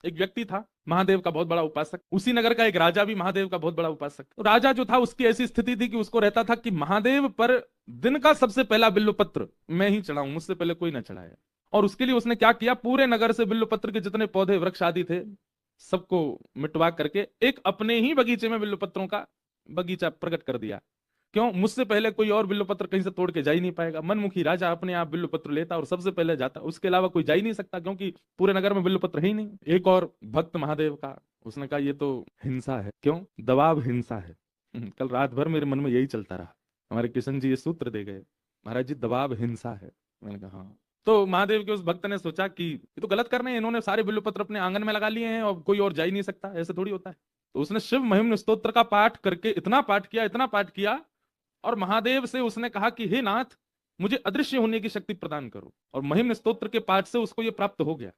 एक व्यक्ति था महादेव का बहुत बड़ा उपासक। उसी नगर का एक राजा भी महादेव का बहुत बड़ा उपासक। तो राजा जो था उसकी ऐसी स्थिति थी कि उसको रहता था कि महादेव पर दिन का सबसे पहला बिल्वपत्र मैं ही चढ़ाऊं, मुझसे पहले कोई ना चढ़ाया। और उसके लिए उसने क्या किया, पूरे नगर से बिल्वपत्र के जितने पौधे वृक्ष आदि थे सबको मिटवा करके एक अपने ही बगीचे में बिल्वपत्रों का बगीचा प्रकट कर दिया। क्यों, मुझसे पहले कोई और बिल्वपत्र कहीं से तोड़ के जा ही नहीं पाएगा। मनमुखी राजा अपने आप बिल्वपत्र लेता और सबसे पहले जाता, उसके अलावा कोई जा ही नहीं सकता, क्योंकि पूरे नगर में बिल्वपत्र है ही नहीं। एक और भक्त महादेव का, उसने कहा ये तो हिंसा है। क्यों, दबाव हिंसा है। कल रात भर मेरे मन में यही चलता रहा। हमारे किशन जी ये सूत्र दे गए, महाराज जी दबाव हिंसा है। मैंने कहा हाँ। तो महादेव के उस भक्त ने सोचा कि ये तो गलत कर रहे हैं, इन्होंने सारे बिल्वपत्र अपने आंगन में लगा लिए हैं और कोई और जा ही नहीं सकता, ऐसे थोड़ी होता है। तो उसने शिव महिम्न स्तोत्र का पाठ करके इतना पाठ किया, इतना पाठ किया, और महादेव से उसने कहा कि हे नाथ, मुझे अदृश्य होने की शक्ति प्रदान करो। और महिम्न स्तोत्र के पाठ से उसको यह प्राप्त हो गया,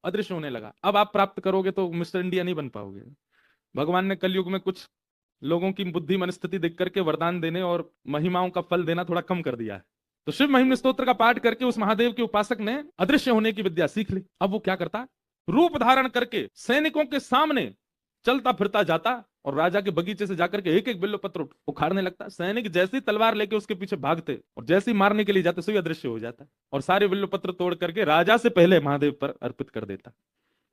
अदृश्य होने लगा। अब आप प्राप्त करोगे तो मिस्टर इंडिया नहीं बन पाओगे। भगवान ने कलयुग में कुछ लोगों की बुद्धि मनस्थिति देख करके वरदान देने और महिमाओं का फल देना थोड़ा कम कर दिया है। तो शिव महिम्न स्तोत्र का पाठ करके उस महादेव के उपासक ने अदृश्य होने की विद्या सीख ली। अब वो क्या करता, रूप धारण करके सैनिकों के सामने चलता फिरता जाता और राजा के बगीचे से जाकर के एक एक बिल्वपत्र उखाड़ने लगता। सैनिक जैसी तलवार लेके उसके पीछे भागते और जैसे ही मारने के लिए जाते सो अदृश्य हो जाता और सारे बिल्वपत्र तोड़ करके राजा से पहले महादेव पर अर्पित कर देता।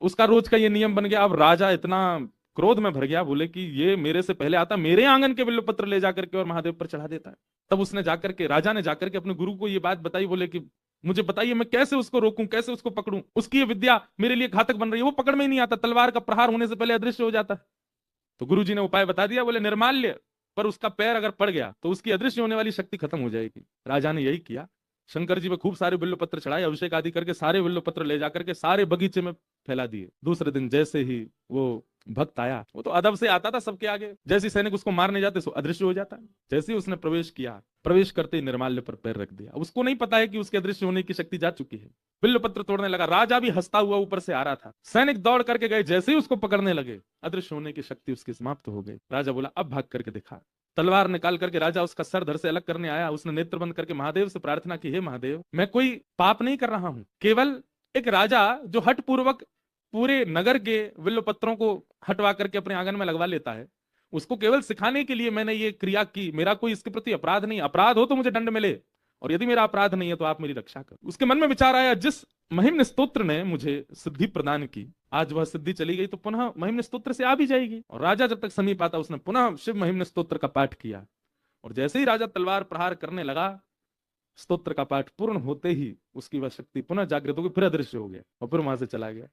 उसका रोज का ये नियम बन गया। अब राजा इतना क्रोध में भर गया, बोले कि ये मेरे से पहले आता, मेरे आंगन के बिल्वपत्र ले जाकर के और महादेव पर चढ़ा देता है। तब उसने जाकर के, राजा ने जाकर के अपने गुरु को ये बात बताई। बोले कि मुझे बताइए मैं कैसे उसको रोकूं, कैसे उसको पकड़ूं, उसकी ये विद्या मेरे लिए घातक बन रही है, वो पकड़ में ही नहीं आता, तलवार का प्रहार होने से पहले अदृश्य हो जाता है। तो गुरु जी ने उपाय बता दिया, बोले निर्माल्य पर उसका पैर अगर पड़ गया तो उसकी अदृश्य होने वाली शक्ति खत्म हो जाएगी। राजा ने यही किया, शंकर जी में खूब सारे बिल्वपत्र चढ़ाए, अभिषेक आदि करके सारे बिल्वपत्र ले जाकर के सारे बगीचे में फैला दिए। दूसरे दिन जैसे ही वो भक्त आया, वो तो अदब से आता था सबके आगे, जैसे ही सैनिक उसको मारने जाते सो अदृश्य हो जाता। जैसे ही उसने प्रवेश किया, प्रवेश करते ही निर्माल्य पर पैर रख दिया। उसको नहीं पता है कि उसके अदृश्य होने की शक्ति जा चुकी है। बिल्वपत्र तोड़ने लगा, राजा भी हंसता हुआ ऊपर से आ रहा था। सैनिक दौड़ करके गए, जैसे ही उसको पकड़ने लगे अदृश्य होने की शक्ति उसकी समाप्त हो गई। राजा बोला अब भाग करके दिखा। तलवार निकाल करके राजा उसका सर धड़ से अलग करने आया। उसने नेत्र बंद करके महादेव से प्रार्थना की, हे महादेव, मैं कोई पाप नहीं कर रहा हूं, केवल एक राजा जो हठ पूर्वक पूरे नगर के बिल्वपत्रों को हटवा करके अपने आंगन में लगवा लेता है, उसको केवल सिखाने के लिए मैंने ये क्रिया की। मेरा कोई इसके प्रति अपराध नहीं, अपराध हो तो मुझे दंड मिले, और यदि मेरा अपराध नहीं है तो आप मेरी रक्षा करो। उसके मन में विचार आया, जिस महिम्न स्तोत्र ने मुझे सिद्धि प्रदान की, आज वह सिद्धि चली गई तो पुनः महिम्न स्तोत्र से आ भी जाएगी। और राजा जब तक समीप आता उसने पुनः शिव महिम्न स्तोत्र का पाठ किया। और जैसे ही राजा तलवार प्रहार करने लगा, स्तोत्र का पाठ पूर्ण होते ही उसकी वह शक्ति पुनः जागृत हो गई, फिर अदृश्य हो गया और फिर वहां से चला गया।